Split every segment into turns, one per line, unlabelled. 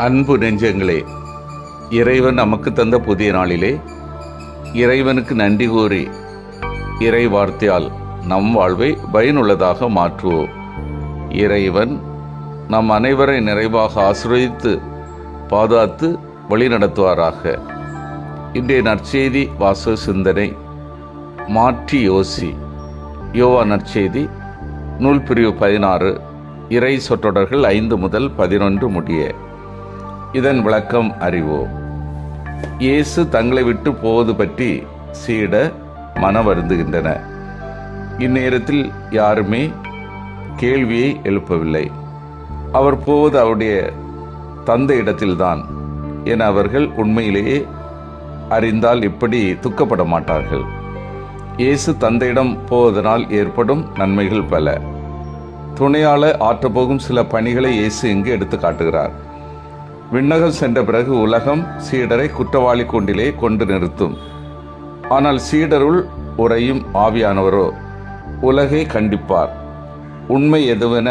அன்பு நெஞ்சங்களே, இறைவன் நமக்கு தந்த புதிய நாளிலே இறைவனுக்கு நன்றி கூறி இறை வார்த்தையால் நம் வாழ்வை பயனுள்ளதாக மாற்றுவோம். இறைவன் நம் அனைவரை நிறைவாக ஆசீர்வதித்து பாதுகாத்து வழிநடத்துவாராக. இன்றைய நற்செய்தி வாசக சிந்தனை மாற்றி யோசி. யோவான் நற்செய்தி நூல் பிரிவு 16 இறை சொற்றொடர்கள் 5 முதல் 11 முடிய. இதன் விளக்கம் அறிவோம். இயேசு தங்களை விட்டு போவது பற்றி சீடர் மனவருந்துகின்றன. இந்நேரத்தில் யாருமே கேள்வியை எழுப்பவில்லை. அவர் போவது அவருடைய தந்தை இடத்தில்தான் என அவர்கள் உண்மையிலேயே அறிந்தால் இப்படி துக்கப்பட மாட்டார்கள். இயேசு தந்தையிடம் போவதனால் ஏற்படும் நன்மைகள் பல. துணையாளர் ஆற்றப்போகும் சில பணிகளை இயேசு இங்கு எடுத்து காட்டுகிறார். விண்ணகம் சென்ற பிறகு உலகம் சீடரை குற்றவாளி கூண்டிலே கொண்டு நிறுத்தும். ஆனால் சீடருள் உறையும் ஆவியானவரோ உலகை கண்டிப்பார், உண்மை எதுவென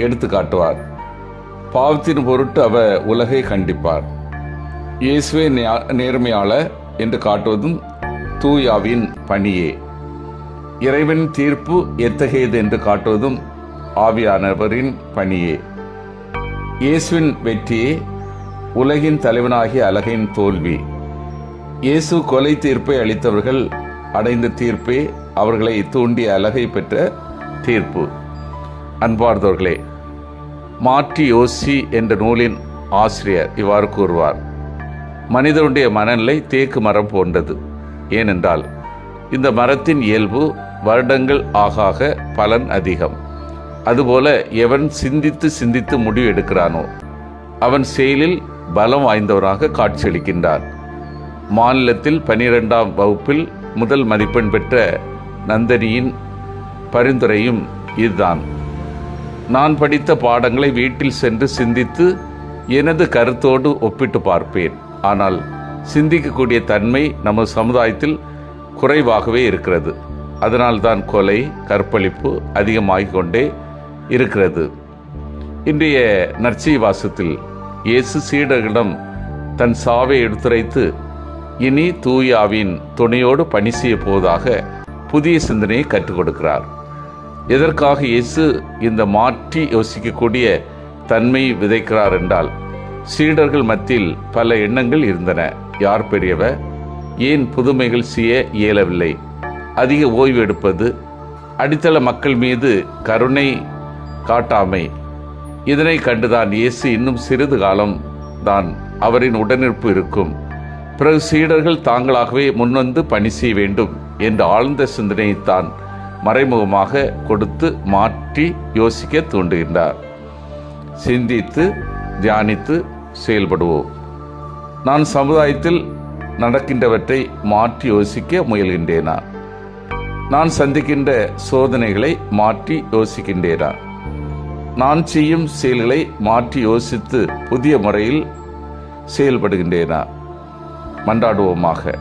எடுத்து காட்டுவார். பாவத்தின் பொருட்டு அவர் உலகை கண்டிப்பார். இயேசுவே நேர்மையாளர் என்று காட்டுவதும் தூயாவின் பணியே. இறைவன் தீர்ப்பு எத்தகையது என்று காட்டுவதும் ஆவியானவரின் பணியே. இயேசுவின் வெற்றியே உலகின் தலைவனாகிய அலகின் தோல்வி. இயேசு கொலை தீர்ப்பை அளித்தவர்கள் அடைந்த தீர்ப்பே அவர்களை தூண்டிய அலகை பெற்ற தீர்ப்பு. அன்பார்ந்தவர்களே, மாற்றி யோசி என்ற நூலின் ஆசிரியர் இவ்வாறு கூறுவார்: மனிதனுடைய மனநிலை தேக்கு மரம் போன்றது. ஏனென்றால் இந்த மரத்தின் இயல்பு வருடங்கள் ஆக பலன் அதிகம். அதுபோல எவன் சிந்தித்து சிந்தித்து முடிவு எடுக்கிறானோ அவன் செயலில் பலம் வாய்ந்தவராக காட்சியளிக்கின்றார். மாநிலத்தில் 12ஆம் வகுப்பில் முதல் மதிப்பெண் பெற்ற நந்தினியின் பரிந்துரையும் இதுதான். நான் படித்த பாடங்களை வீட்டில் சென்று சிந்தித்து எனது கருத்தோடு ஒப்பிட்டு பார்ப்பேன். ஆனால் சிந்திக்கக்கூடிய தன்மை நமது சமுதாயத்தில் குறைவாகவே இருக்கிறது. அதனால்தான் கொலை, கற்பழிப்பு அதிகமாகிக் கொண்டே இருக்கிறது. இன்றைய நற்செய்தி வாசகத்தில் இயேசு சீடர்களிடம் தன் சாவை எடுத்துரைத்து இனி தூயாவின் துணையோடு பணி செய்ய போவதாக புதிய சிந்தனையை கற்றுக் கொடுக்கிறார். எதற்காக இயேசு இந்த மாற்றி யோசிக்கக்கூடிய தன்மை விதைக்கிறார் என்றால், சீடர்கள் மத்தியில் பல எண்ணங்கள் இருந்தன. யார் பெரியவர், ஏன் புதுமைகள் செய்ய இயலவில்லை, அதிக ஓய்வு எடுப்பது, அடித்தள மக்கள் மீது கருணை காட்டாமை. இதனை கண்டுதான் இயேசு இன்னும் சிறிது காலம் தான் அவரின் உடனிருப்பு இருக்கும், பிறகு சீடர்கள் தாங்களாகவே முன்வந்து பணி செய்ய வேண்டும் என்ற ஆழ்ந்த சிந்தனையைத்தான் மறைமுகமாக கொடுத்து மாற்றி யோசிக்க தூண்டுகின்றார். சிந்தித்து தியானித்து செயல்படுவோம். நான் சமுதாயத்தில் நடக்கின்றவற்றை மாற்றி யோசிக்க முயல்கின்றேனா? நான் சந்திக்கின்ற சோதனைகளை மாற்றி யோசிக்கின்றேனா? நான் செய்யும் செயல்களை மாற்றி யோசித்து புதிய முறையில் செயல்படுகின்றேனா? மன்றாடுவோமாக.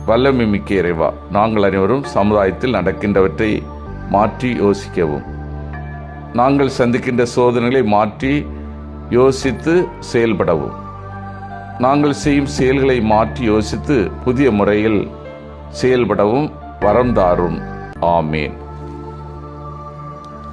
வல்லமை மிக்க இறைவா, நாங்கள் அனைவரும் சமுதாயத்தில் நடக்கின்றவற்றை மாற்றி யோசிக்கவும், நாங்கள் சந்திக்கின்ற சோதனைகளை மாற்றி யோசித்து செயல்படவும், நாங்கள் செய்யும் செயல்களை மாற்றி யோசித்து புதிய முறையில் செயல்படவும் வரம் தாரும். ஆமேன்.